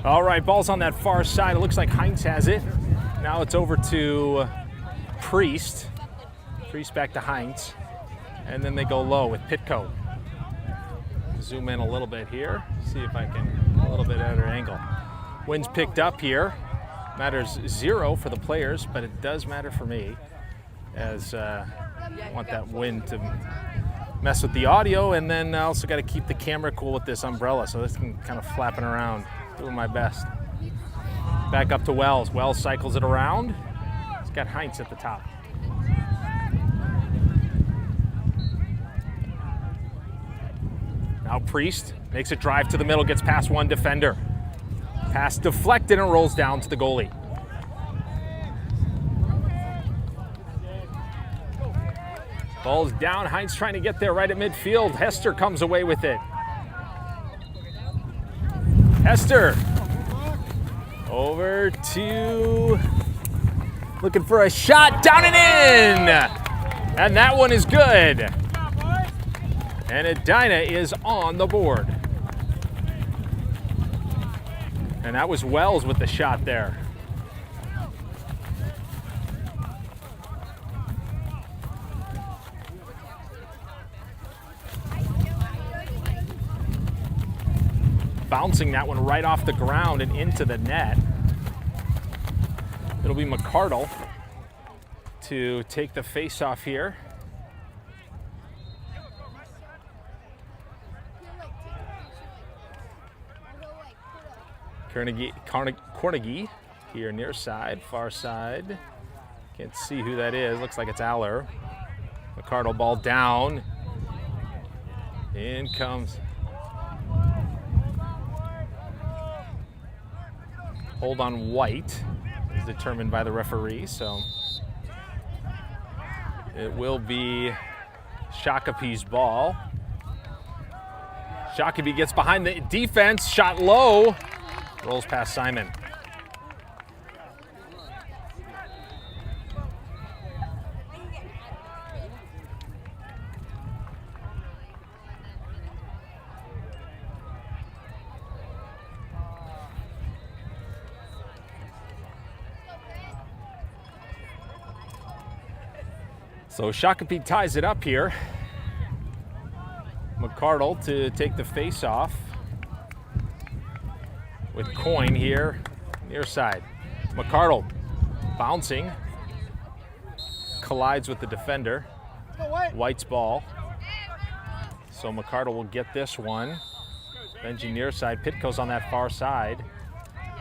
All right, ball's on that far side. It looks like Heinz has it. Now it's over to Priest. Priest back to Heinz. And then they go low with Pitko. Zoom in a little bit here. See if I can, a little bit at an angle. Wind's picked up here. Matters 0 for the players, but it does matter for me, as I want that wind to mess with the audio, and then I also got to keep the camera cool with this umbrella, so this can kind of flapping around. Doing my best. Back up to Wells. Wells cycles it around. He's got Heinz at the top. Now Priest makes a drive to the middle, gets past one defender. Pass deflected and rolls down to the goalie. Ball's down. Heinz trying to get there right at midfield. Hester comes away with it. Hester over to, looking for a shot, down and in! And that one is good. And Edina is on the board. And that was Wells with the shot there. Bouncing that one right off the ground and into the net. It'll be McCardle to take the face-off here. Carnegie here near side, far side. Can't see who that is. Looks like it's Aller. McCardle ball down. In comes. Hold on White is determined by the referee, so it will be Shakopee's ball. Shakopee gets behind the defense, shot low, rolls past Simon. So Shakopee ties it up here. McCardle to take the face off with Coyne here near side. McCardle bouncing, collides with the defender. White's ball. So McCardle will get this one. Benji near side. Pitko's on that far side.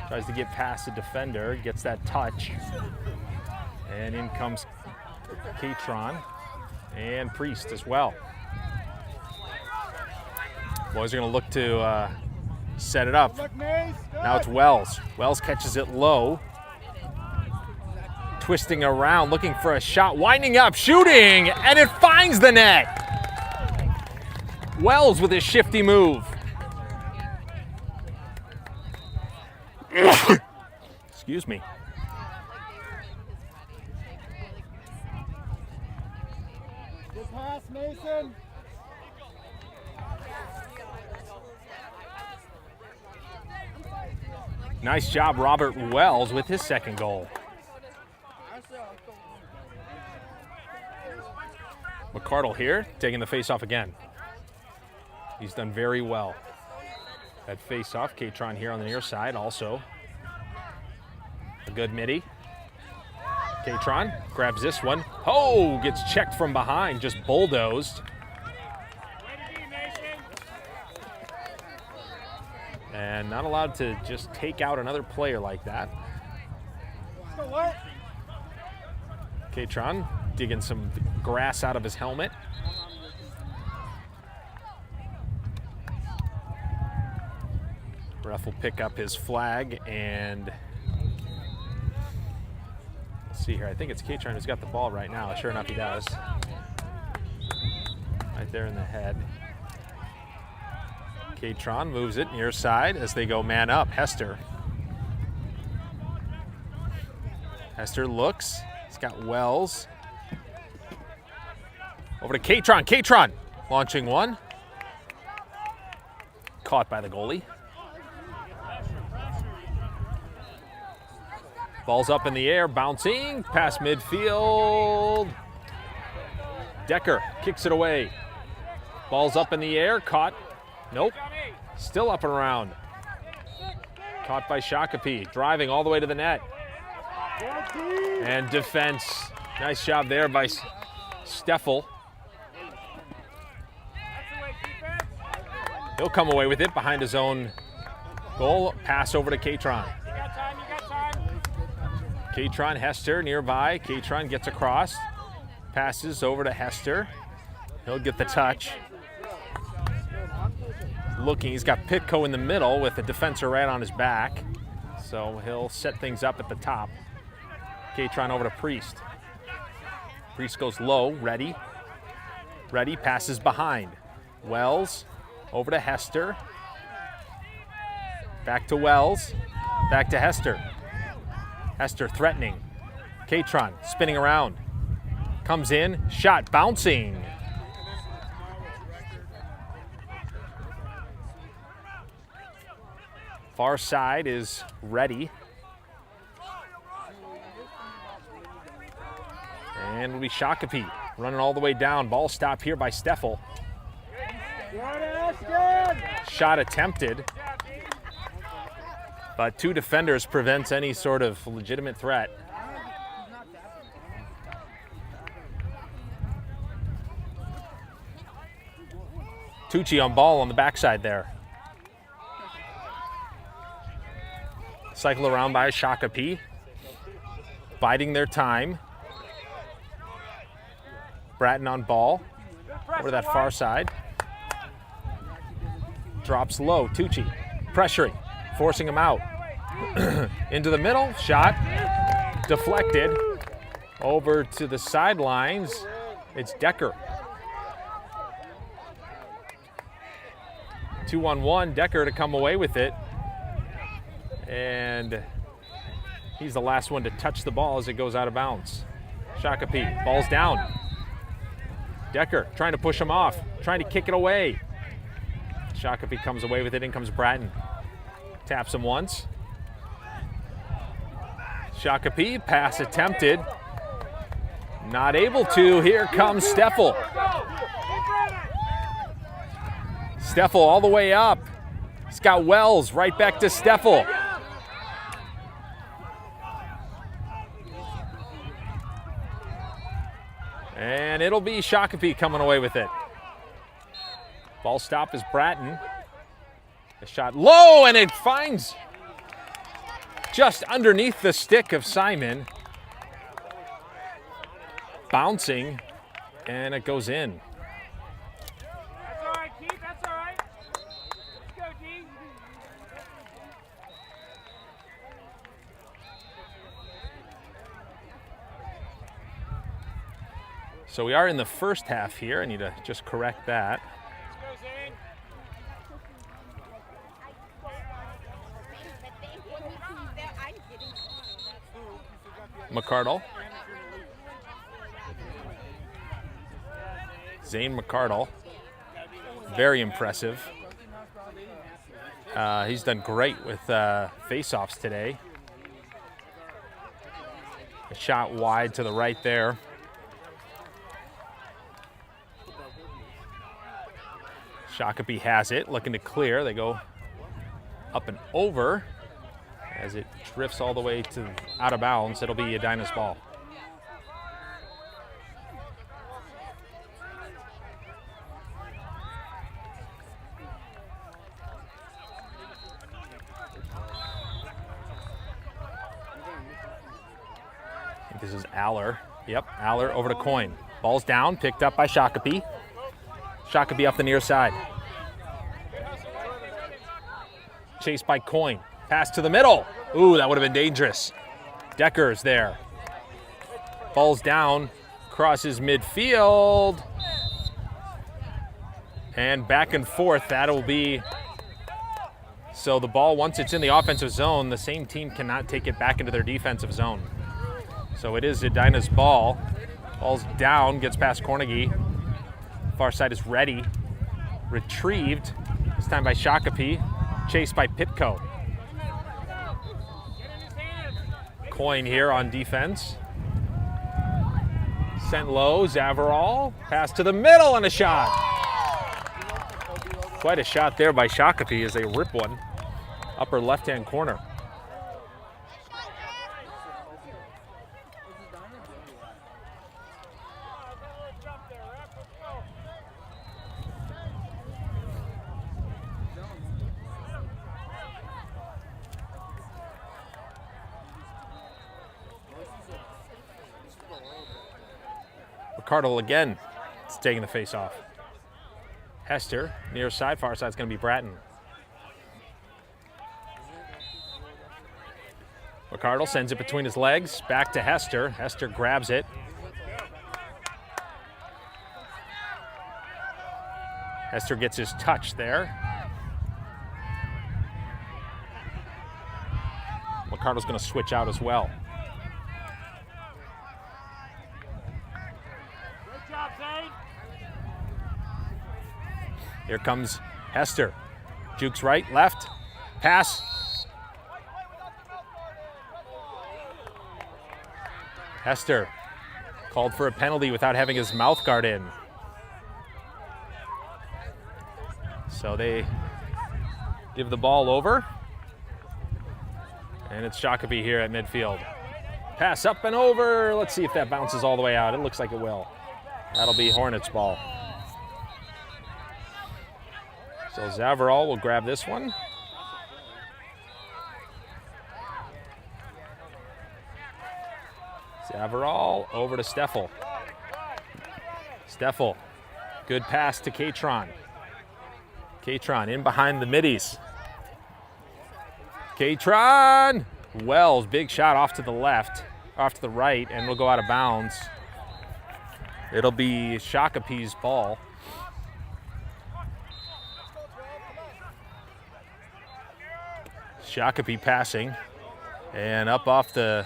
Tries to get past the defender, gets that touch. And in comes Catron and Priest as well. Boys are going to look to set it up. Now it's Wells. Wells catches it low. Twisting around, looking for a shot. Winding up, shooting, and it finds the net. Wells with his shifty move. Excuse me. Good pass, Mason. Nice job, Robert Wells, with his second goal. McCardle here, taking the face-off again. He's done very well. That face-off, Catron here on the near side also. A good midi. Catron grabs this one. Oh, gets checked from behind, just bulldozed. And not allowed to just take out another player like that. Catron digging some grass out of his helmet. Ref will pick up his flag and let's see here. I think it's Catron who's got the ball right now. Sure enough, he does. Right there in the head. Catron moves it near side as they go man up. Hester. Hester looks. He's got Wells. Over to Catron. Catron launching one. Caught by the goalie. Ball's up in the air, bouncing, past midfield. Decker kicks it away. Ball's up in the air, caught. Nope, still up and around. Caught by Shakopee, driving all the way to the net. And defense. Nice job there by Steffel. He'll come away with it behind his own goal. Pass over to Katron. Katron, Hester nearby. Katron gets across. Passes over to Hester. He'll get the touch. Looking, he's got Pitko in the middle with the defender right on his back. So he'll set things up at the top. Katron over to Priest. Priest goes low, ready. Ready, passes behind. Wells over to Hester. Back to Wells. Back to Hester. Hester threatening. Katron spinning around. Comes in, shot bouncing. Far side is ready. And will be Shakopee running all the way down. Ball stopped here by Steffel. Shot attempted. But two defenders prevents any sort of legitimate threat. Tucci on ball on the backside there. Cycle around by Shakopee. Biding their time. Bratton on ball. Over to that far side. Drops low. Tucci pressuring. Forcing him out. Into the middle. Shot. Deflected. Over to the sidelines. It's Decker. 2-on-1. Decker to come away with it. And he's the last one to touch the ball as it goes out of bounds. Shakopee. Ball's down. Decker trying to push him off. Trying to kick it away. Shakopee comes away with it. In comes Bratton. Taps him once. Shakopee, pass attempted. Not able to. Here comes Steffel. Steffel all the way up. He's got Wells right back to Steffel. And it'll be Shakopee coming away with it. Ball stop is Bratton. The shot low, and it finds just underneath the stick of Simon. Bouncing, and it goes in. That's all right, Keith. That's all right. Let's go, G. So we are in the first half here. I need to just correct that. Let's go, Zane. McCardle. Zane McCardle. Very impressive. He's done great with face-offs today. A shot wide to the right there. Shakopee has it, looking to clear. They go up and over as it drifts all the way to out of bounds. It'll be Edina's ball. I think this is Aller. Yep, Aller over to Coyne. Ball's down, picked up by Shakopee. Shakopee up the near side. Chased by Coyne. Pass to the middle. Ooh, that would have been dangerous. Decker's there. Ball's down. Crosses midfield. And back and forth. That'll be... So the ball, once it's in the offensive zone, the same team cannot take it back into their defensive zone. So it is Edina's ball. Ball's down, gets past Cornegie. Far side is ready. Retrieved, this time by Shakopee. Chased by Pitko. coin here on defense. Sent low, Zavarol. Pass to the middle and a shot. Quite a shot there by Shakopee as they rip one. Upper left-hand corner. Ricardo again is taking the face off. Hester, near side, far side is going to be Bratton. Ricardo sends it between his legs, back to Hester. Hester grabs it. Hester gets his touch there. Ricardo's going to switch out as well. Here comes Hester. Jukes right, left, pass. Hester called for a penalty without having his mouth guard in. So they give the ball over. And it's Shakopee here at midfield. Pass up and over. Let's see if that bounces all the way out. It looks like it will. That'll be Hornets' ball. So Zavarol will grab this one. Zavarol over to Steffel. Steffel, good pass to Catron. Catron in behind the middies. Catron! Wells, big shot off to the left, off to the right, and will go out of bounds. It'll be Shakopee's ball. Shakopee passing, and up off the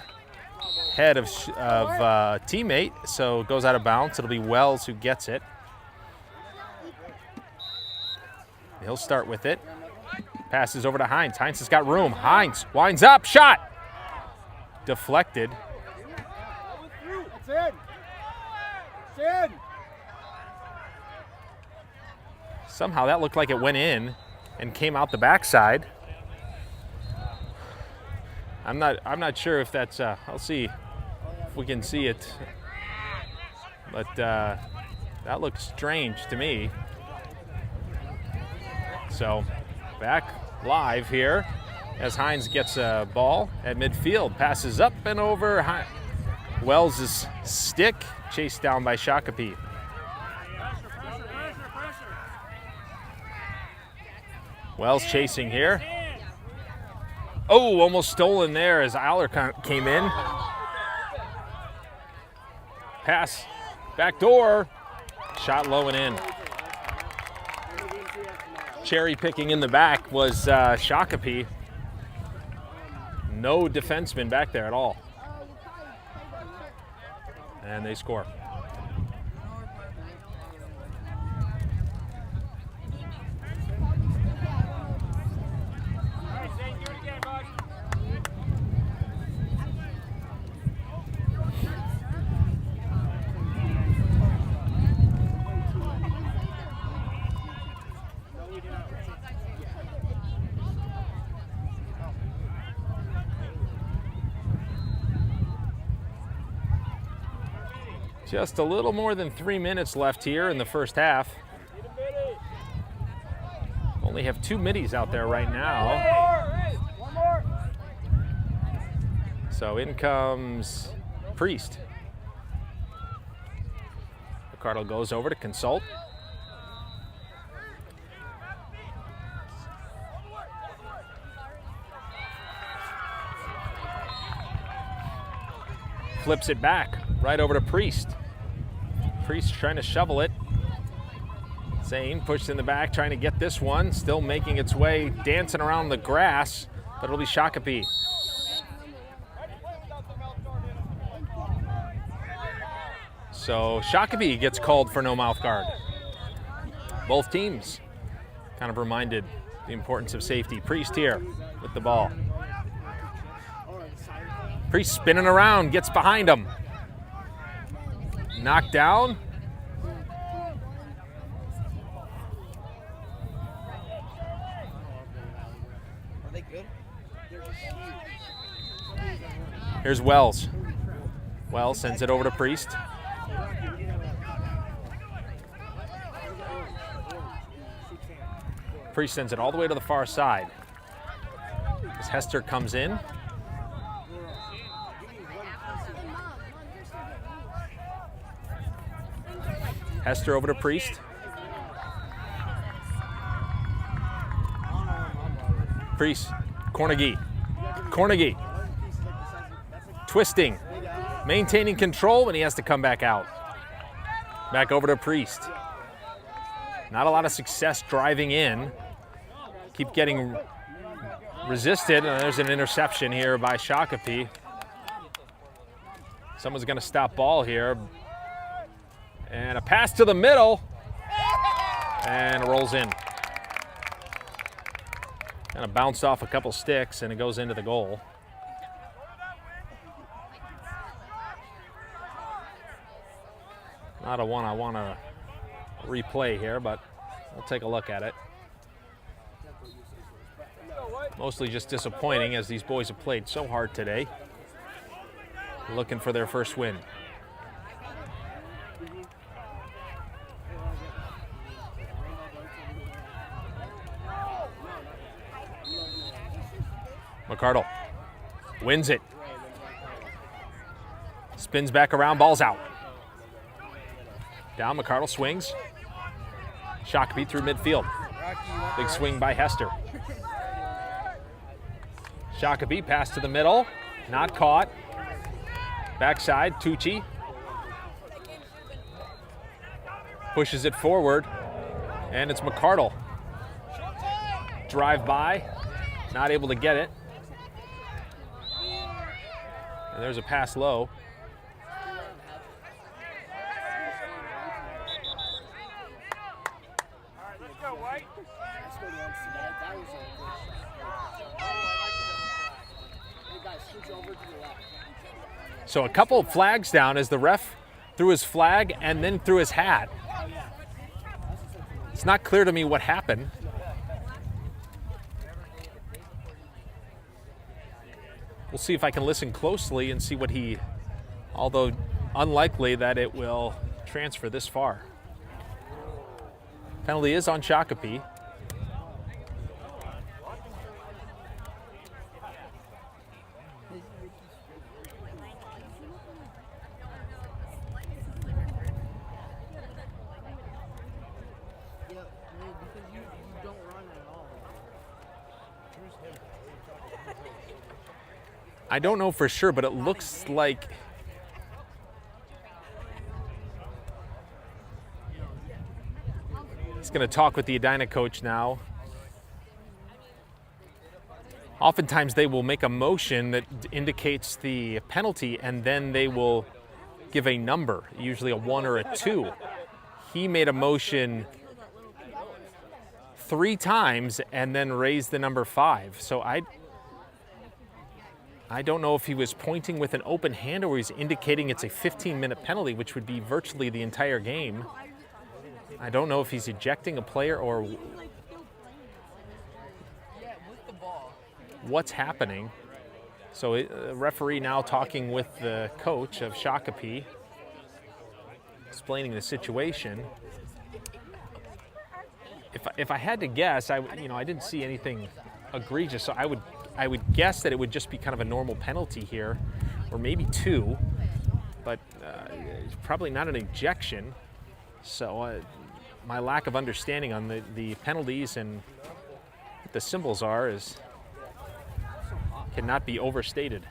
head of teammate, so it goes out of bounds. It'll be Wells who gets it. He'll start with it. Passes over to Hines. Hines has got room. Hines winds up, shot! Deflected. It's in. It's in. Somehow that looked like it went in and came out the backside. I'm not sure if that's, I'll see if we can see it. But that looks strange to me. So back live here as Hines gets a ball at midfield. Passes up and over. Wells' stick chased down by Shakopee. Wells chasing here. Oh, almost stolen there as Aller came in. Pass, back door. Shot low and in. Cherry picking in the back was Shakopee. No defenseman back there at all. And they score. Just a little more than 3 minutes left here in the first half. Only have 2 middies out there right now. So in comes Priest. Ricardo goes over to consult. Flips it back right over to Priest. Priest trying to shovel it. Zane pushed in the back, trying to get this one. Still making its way, dancing around the grass, but it'll be Shakopee. So Shakopee gets called for no mouth guard. Both teams kind of reminded the importance of safety. Priest here with the ball. Priest spinning around, gets behind him. Knocked down. Here's Wells. Wells sends it over to Priest. Priest sends it all the way to the far side. As Hester comes in. Hester over to Priest. Priest, Cornegie. Cornegie. Twisting, maintaining control, and he has to come back out. Back over to Priest. Not a lot of success driving in. Keep getting resisted, and there's an interception here by Shakopee. Someone's going to stop ball here. And a pass to the middle, and it rolls in. Kind of bounced off a couple sticks, and it goes into the goal. Not a one I want to replay here, but I'll take a look at it. Mostly just disappointing, as these boys have played so hard today. Looking for their first win. McCardle wins it. Spins back around, ball's out. Down, McCardle swings. Shakopee through midfield. Big swing by Hester. Shakopee pass to the middle, not caught. Backside, Tucci. Pushes it forward, and it's McCardle. Drive by, not able to get it. And there's a pass low. So a couple of flags down as the ref threw his flag and then threw his hat. It's not clear to me what happened. We'll see if I can listen closely and see what he, although unlikely that it will transfer this far. Penalty is on Shakopee. I don't know for sure, but it looks like he's going to talk with the Edina coach now. Oftentimes they will make a motion that indicates the penalty, and then they will give a number, usually a 1 or a 2. He made a motion 3 times and then raised the number 5. So I don't know if he was pointing with an open hand or he's indicating it's a 15-minute penalty, which would be virtually the entire game. I don't know if he's ejecting a player or what's happening. So the referee now talking with the coach of Shakopee, explaining the situation. If I had to guess, I didn't see anything egregious, so I would guess that it would just be kind of a normal penalty here, or maybe 2, but it's probably not an ejection. So my lack of understanding on the penalties and what the symbols are cannot be overstated.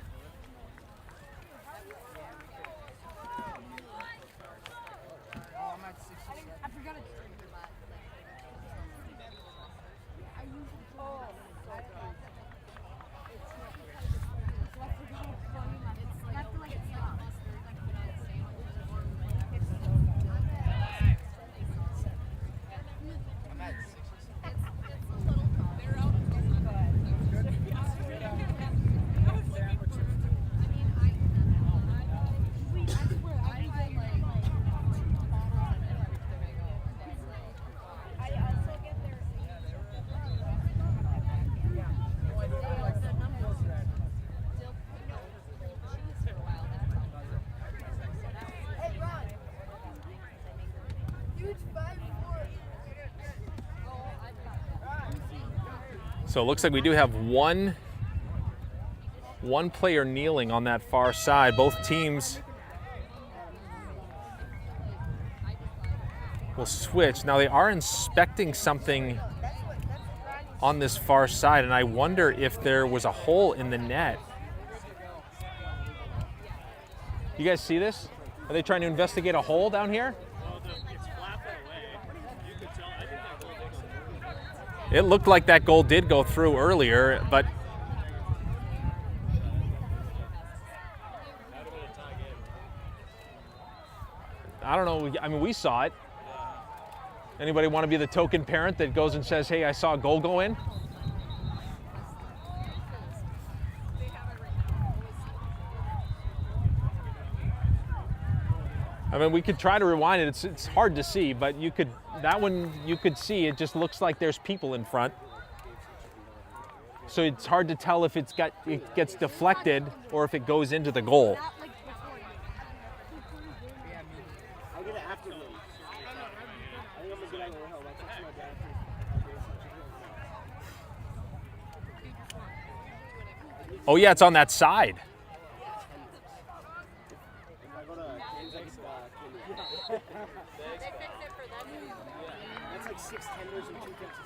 So it looks like we do have one player kneeling on that far side. Both teams will switch. Now they are inspecting something on this far side, and I wonder if there was a hole in the net. You guys see this? Are they trying to investigate a hole down here? It looked like that goal did go through earlier, but I don't know. I mean, we saw it. Anybody want to be the token parent that goes and says, hey, I saw a goal go in? I mean, we could try to rewind it. It's hard to see, but that one you could see. It just looks like there's people in front. So it's hard to tell if it gets deflected or if it goes into the goal. Oh yeah, it's on that side. That's like 6 tenders and 2 Texas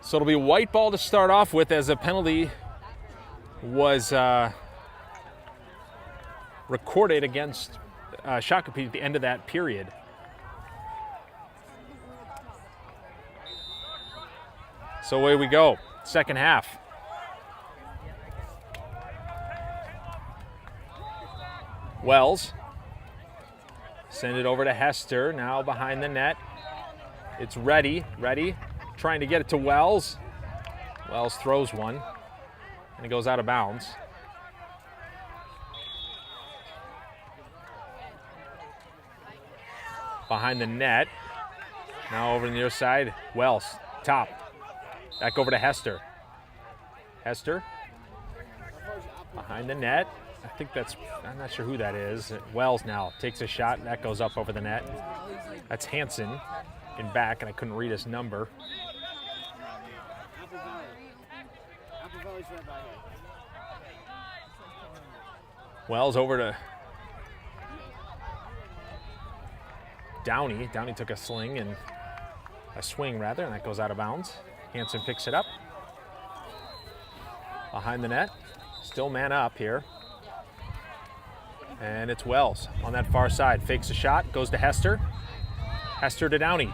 So it'll be a white ball to start off with, as a penalty was recorded against Shakopee at the end of that period. So away we go, second half. Wells, send it over to Hester, now behind the net. It's Ready, trying to get it to Wells. Wells throws one, and it goes out of bounds. Behind the net, now over on the other side, Wells, top. Back over to Hester. Hester, behind the net. I think I'm not sure who that is. Wells now takes a shot, that goes up over the net. That's Hansen in back, and I couldn't read his number. Wells over to Downey. Downey took a swing, and that goes out of bounds. Hansen picks it up. Behind the net. Still man up here. And it's Wells on that far side. Fakes a shot, goes to Hester. Hester to Downey.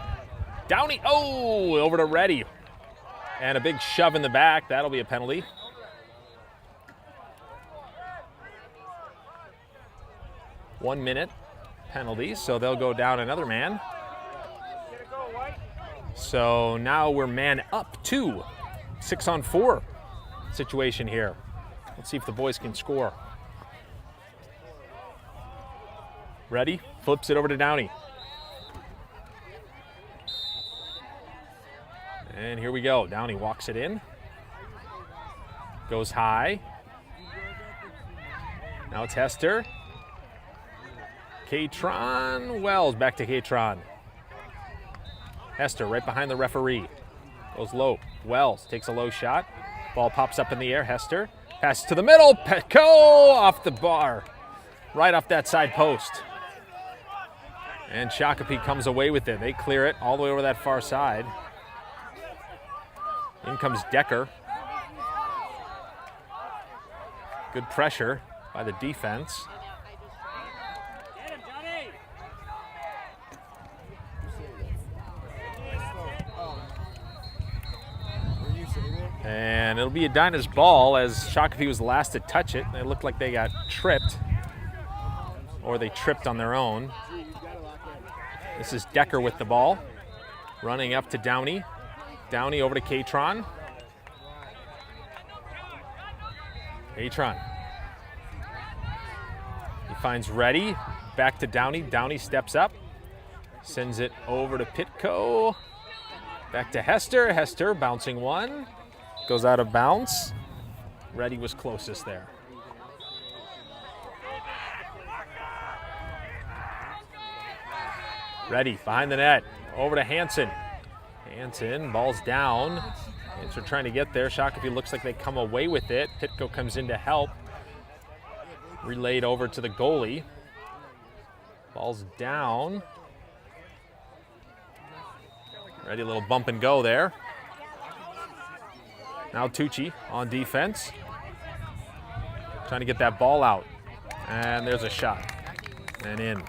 Downey, oh, over to Ready. And a big shove in the back. That'll be a penalty. One minute penalty, so they'll go down another man. So now we're man up 2. 6-on-4 situation here. Let's see if the boys can score. Ready, flips it over to Downey. And here we go. Downey walks it in. Goes high. Now it's Hester. Katron, Wells back to Katron. Hester right behind the referee. Goes low. Wells takes a low shot. Ball pops up in the air. Hester passes to the middle. Petco off the bar. Right off that side post. And Shakopee comes away with it. They clear it all the way over that far side. In comes Decker. Good pressure by the defense. And it'll be Edina's ball, as Shakopee was the last to touch it. It looked like they got tripped, or they tripped on their own. This is Decker with the ball, running up to Downey. Downey over to Katron. Katron. He finds Ready, back to Downey. Downey steps up, sends it over to Pitco. Back to Hester. Hester bouncing one. Goes out of bounds. Ready was closest there. Ready, behind the net, over to Hansen. Hansen, ball's down. Hands are trying to get there. Shakopee looks like they come away with it. Pitko comes in to help. Relayed over to the goalie. Ball's down. Ready, a little bump and go there. Now Tucci on defense. Trying to get that ball out. And there's a shot. And in.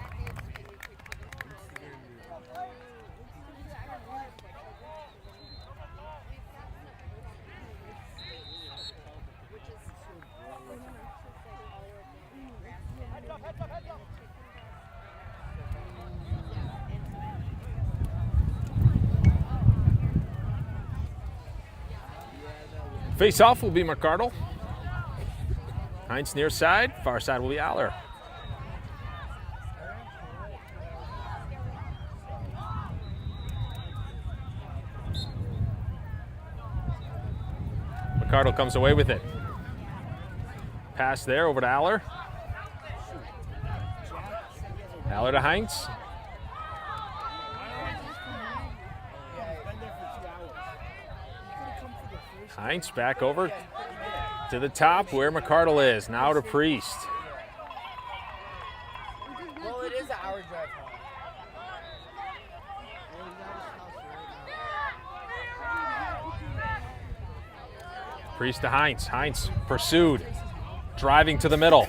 Face-off will be McCardle. Heinz near side, far side will be Aller. McCardle comes away with it. Pass there over to Aller. Aller to Heinz. Heinz back over to the top where McCardle is. Now to Priest. Well, it is an hour drive home. Priest to Heinz. Heinz pursued. Driving to the middle.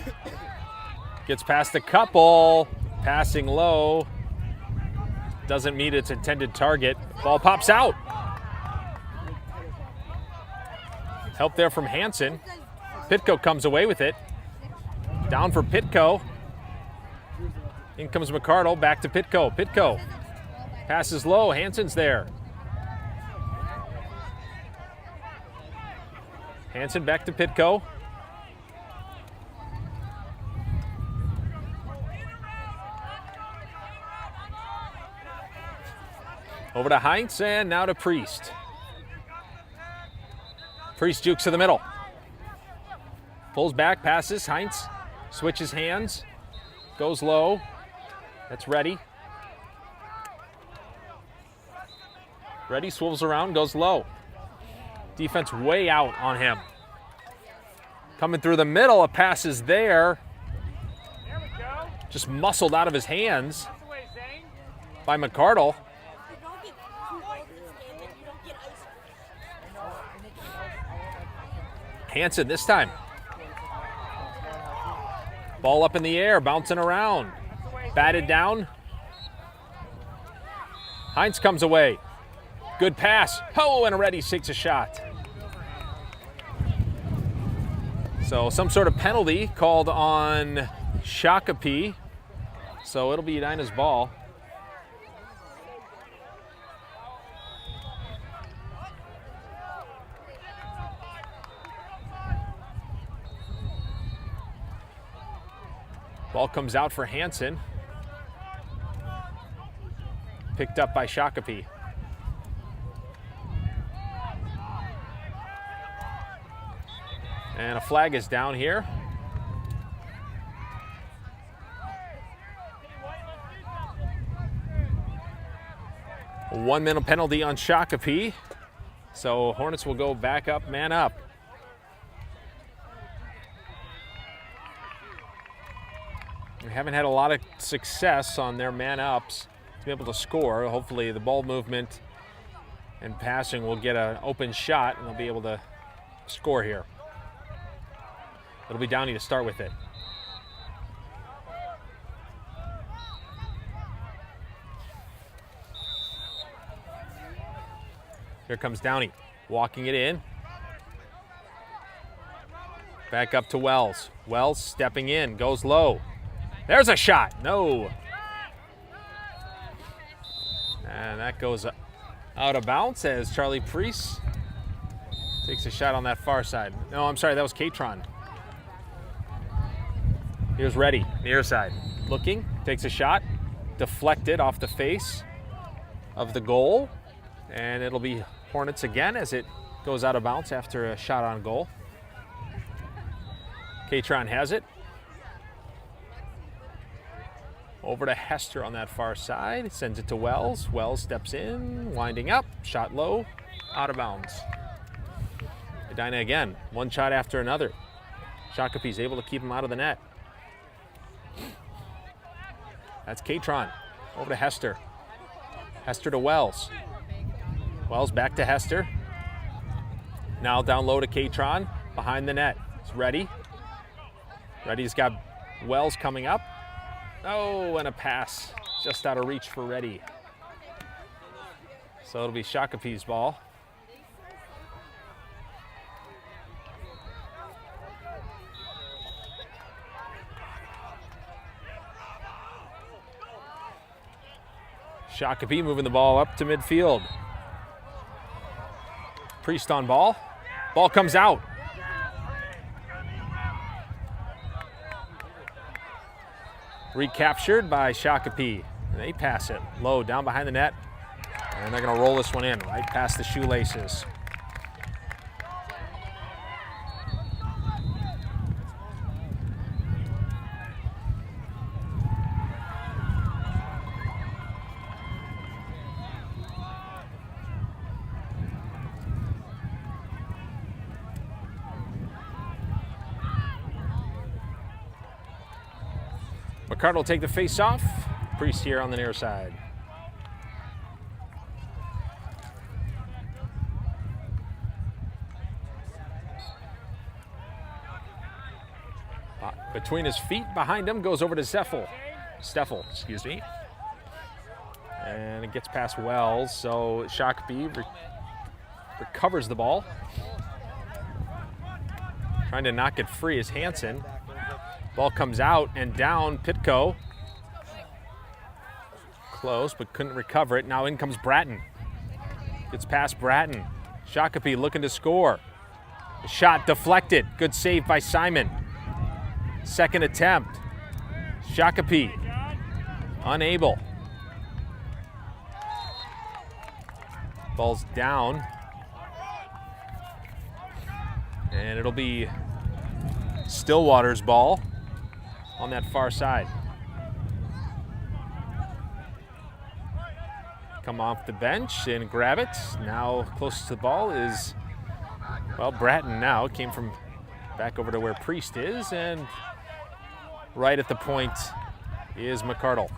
Gets past the couple. Passing low. Doesn't meet its intended target. Ball pops out. Help there from Hansen. Pitko comes away with it. Down for Pitko. In comes McCardle, back to Pitko. Pitko passes low, Hansen's there. Hansen back to Pitko. Over to Heinz and now to Priest. Priest jukes to the middle. Pulls back, passes, Heinz switches hands, goes low. That's Ready. Ready swivels around, goes low. Defense way out on him. Coming through the middle, a pass is there. There we go. Just muscled out of his hands by McCardle. Hansen this time. Ball up in the air, bouncing around. Batted down. Heinz comes away. Good pass. Oh, and Ready takes a shot. So some sort of penalty called on Shakopee. So it'll be Edina's ball. Ball comes out for Hansen. Picked up by Shakopee. And a flag is down here. A 1 minute penalty on Shakopee. So Hornets will go back up, man up. We haven't had a lot of success on their man-ups to be able to score. Hopefully the ball movement and passing will get an open shot and they'll be able to score here. It'll be Downey to start with it. Here comes Downey, walking it in. Back up to Wells. Wells stepping in, goes low. There's a shot. No. And that goes out of bounds as Charlie Priest takes a shot on that far side. No, I'm sorry, that was Katron. Here's Ready, near side. Looking, takes a shot. Deflected off the face of the goal. And it'll be Hornets again as it goes out of bounds after a shot on goal. Katron has it. Over to Hester on that far side. Sends it to Wells. Wells steps in, winding up. Shot low, out of bounds. Edina again, one shot after another. Shakopee's able to keep him out of the net. That's Katron. Over to Hester. Hester to Wells. Wells back to Hester. Now down low to Katron, behind the net. He's ready. Ready's got Wells coming up. Oh, and a pass just out of reach for Reddy. So it'll be Shakopee's ball. Shakopee moving the ball up to midfield. Priest on ball. Ball comes out. Recaptured by Shakopee. They pass it low down behind the net. And they're going to roll this one in right past the shoelaces. McCart will take the face off. Priest here on the near side. Between his feet, behind him, goes over to Steffel, excuse me. And it gets past Wells, so Shakopee recovers the ball. Trying to knock it free is Hansen. Ball comes out and down, Pitko. Close, but couldn't recover it. Now in comes Bratton. Gets past Bratton. Shakopee looking to score. The shot deflected. Good save by Simon. Second attempt. Shakopee unable. Ball's down. And it'll be Stillwater's ball on that far side. Come off the bench and grab it. Now closest to the ball is, well, Bratton now. Came from back over to where Priest is, and right at the point is McCardle.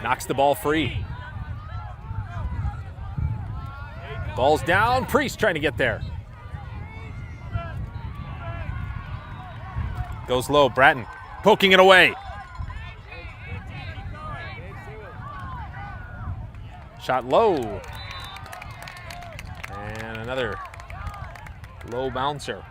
Knocks the ball free. Ball's down. Priest trying to get there. Goes low. Bratton poking it away. Shot low. And another low bouncer.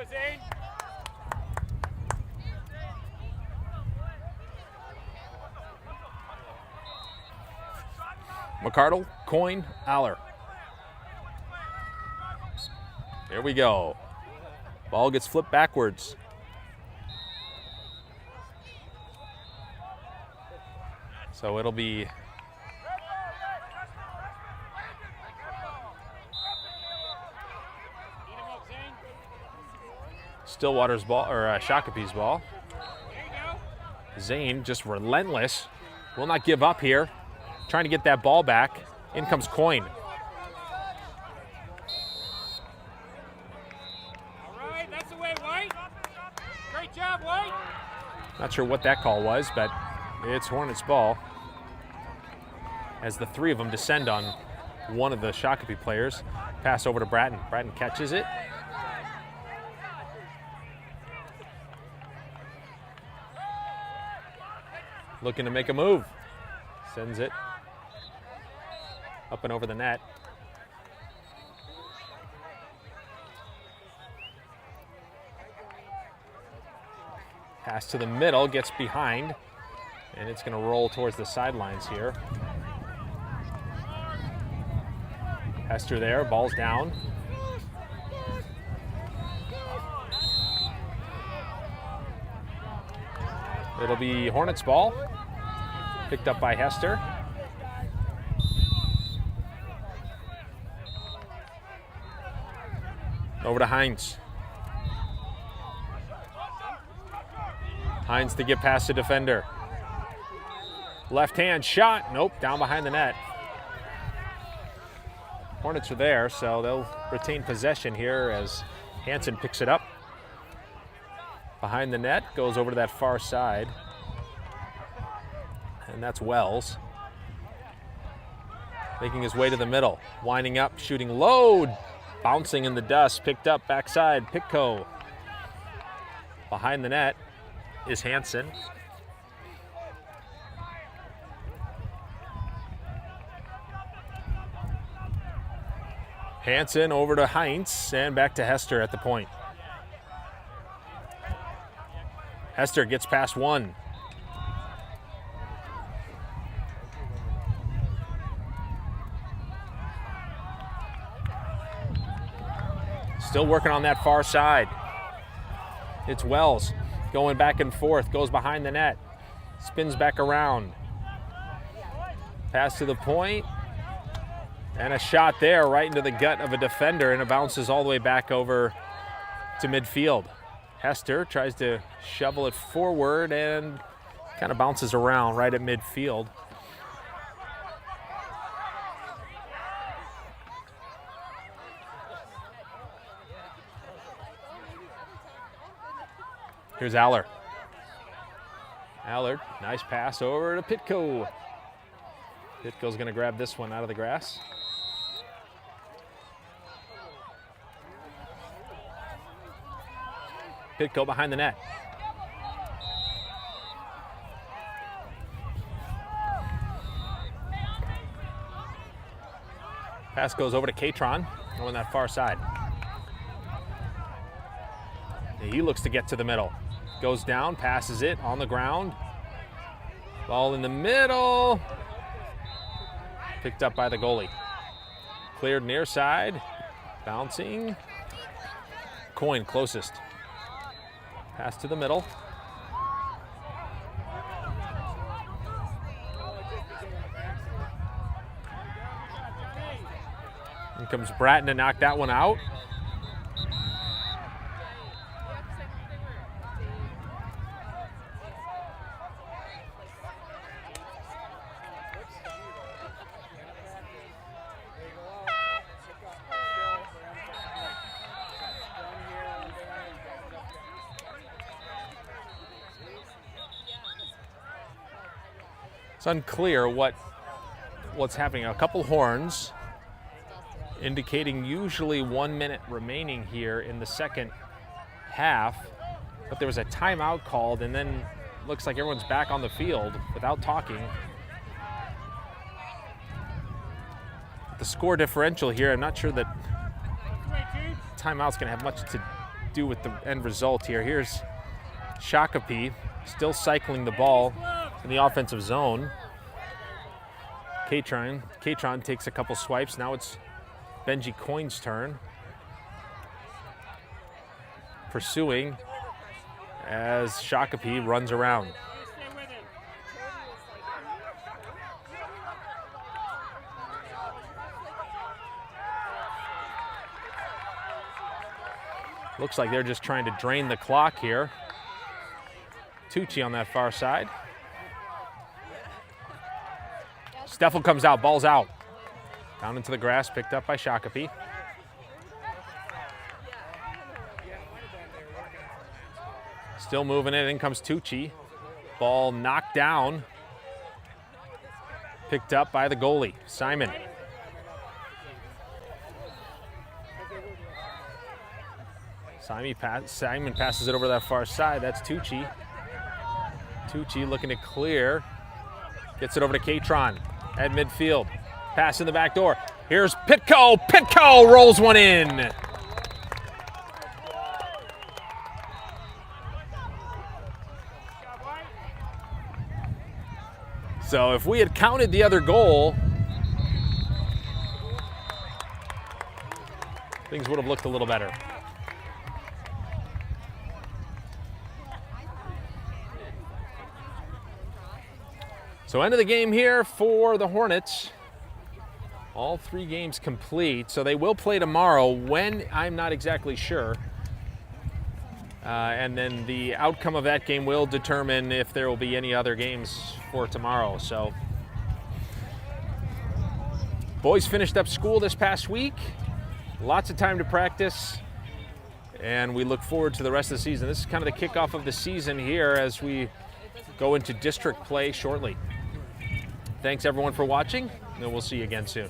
Zane. McCardle, Coyne, Aller. Here we go. Ball gets flipped backwards. So it'll be Stillwater's ball, or Shakopee's ball. Zane just relentless. Will not give up here. Trying to get that ball back. In comes Coyne. All right, that's the way, White. Great job, White. Not sure what that call was, but it's Hornets' ball. As the three of them descend on one of the Shakopee players. Pass over to Bratton. Bratton catches it. Looking to make a move. Sends it up and over the net. Pass to the middle, gets behind, and it's going to roll towards the sidelines here. Hester there, ball's down. It'll be Hornets ball, picked up by Hester. Over to Hines. Hines to get past the defender. Left hand shot, nope, down behind the net. Hornets are there, so they'll retain possession here as Hansen picks it up. Behind the net, goes over to that far side. And that's Wells. Making his way to the middle, winding up, shooting low, bouncing in the dust, picked up backside, Pitko. Behind the net is Hansen. Hansen over to Heinz and back to Hester at the point. Hester gets past one. Still working on that far side. It's Wells going back and forth, goes behind the net, spins back around. Pass to the point, and a shot there right into the gut of a defender, and it bounces all the way back over to midfield. Hester tries to shovel it forward and kind of bounces around right at midfield. Here's Aller. Aller, nice pass over to Pitko. Pitko's gonna grab this one out of the grass. Pitko behind the net. Pass goes over to Catron on that far side. He looks to get to the middle. Goes down, passes it on the ground. Ball in the middle. Picked up by the goalie. Cleared near side. Bouncing. Coin closest. Pass to the middle. In comes Bratton to knock that one out. It's unclear what's happening. A couple horns indicating usually 1 minute remaining here in the second half, but there was a timeout called, and then looks like everyone's back on the field without talking. The score differential here, I'm not sure that timeout's going to have much to do with the end result here. Here's Shakopee still cycling the ball in the offensive zone. Catron takes a couple swipes. Now it's Benji Coyne's turn. Pursuing as Shakopee runs around. Looks like they're just trying to drain the clock here. Tucci on that far side. Steffel comes out, ball's out. Down into the grass, picked up by Shakopee. Still moving it, in comes Tucci. Ball knocked down. Picked up by the goalie, Simon. Simon passes it over that far side, that's Tucci. Tucci looking to clear. Gets it over to Catron at midfield. Pass in the back door. Here's Pitko. Pitko rolls one in. So if we had counted the other goal, things would have looked a little better. So end of the game here for the Hornets. All 3 games complete. So they will play tomorrow. When, I'm not exactly sure. And then the outcome of that game will determine if there will be any other games for tomorrow. So boys finished up school this past week. Lots of time to practice. And we look forward to the rest of the season. This is kind of the kickoff of the season here as we go into district play shortly. Thanks everyone for watching, and we'll see you again soon.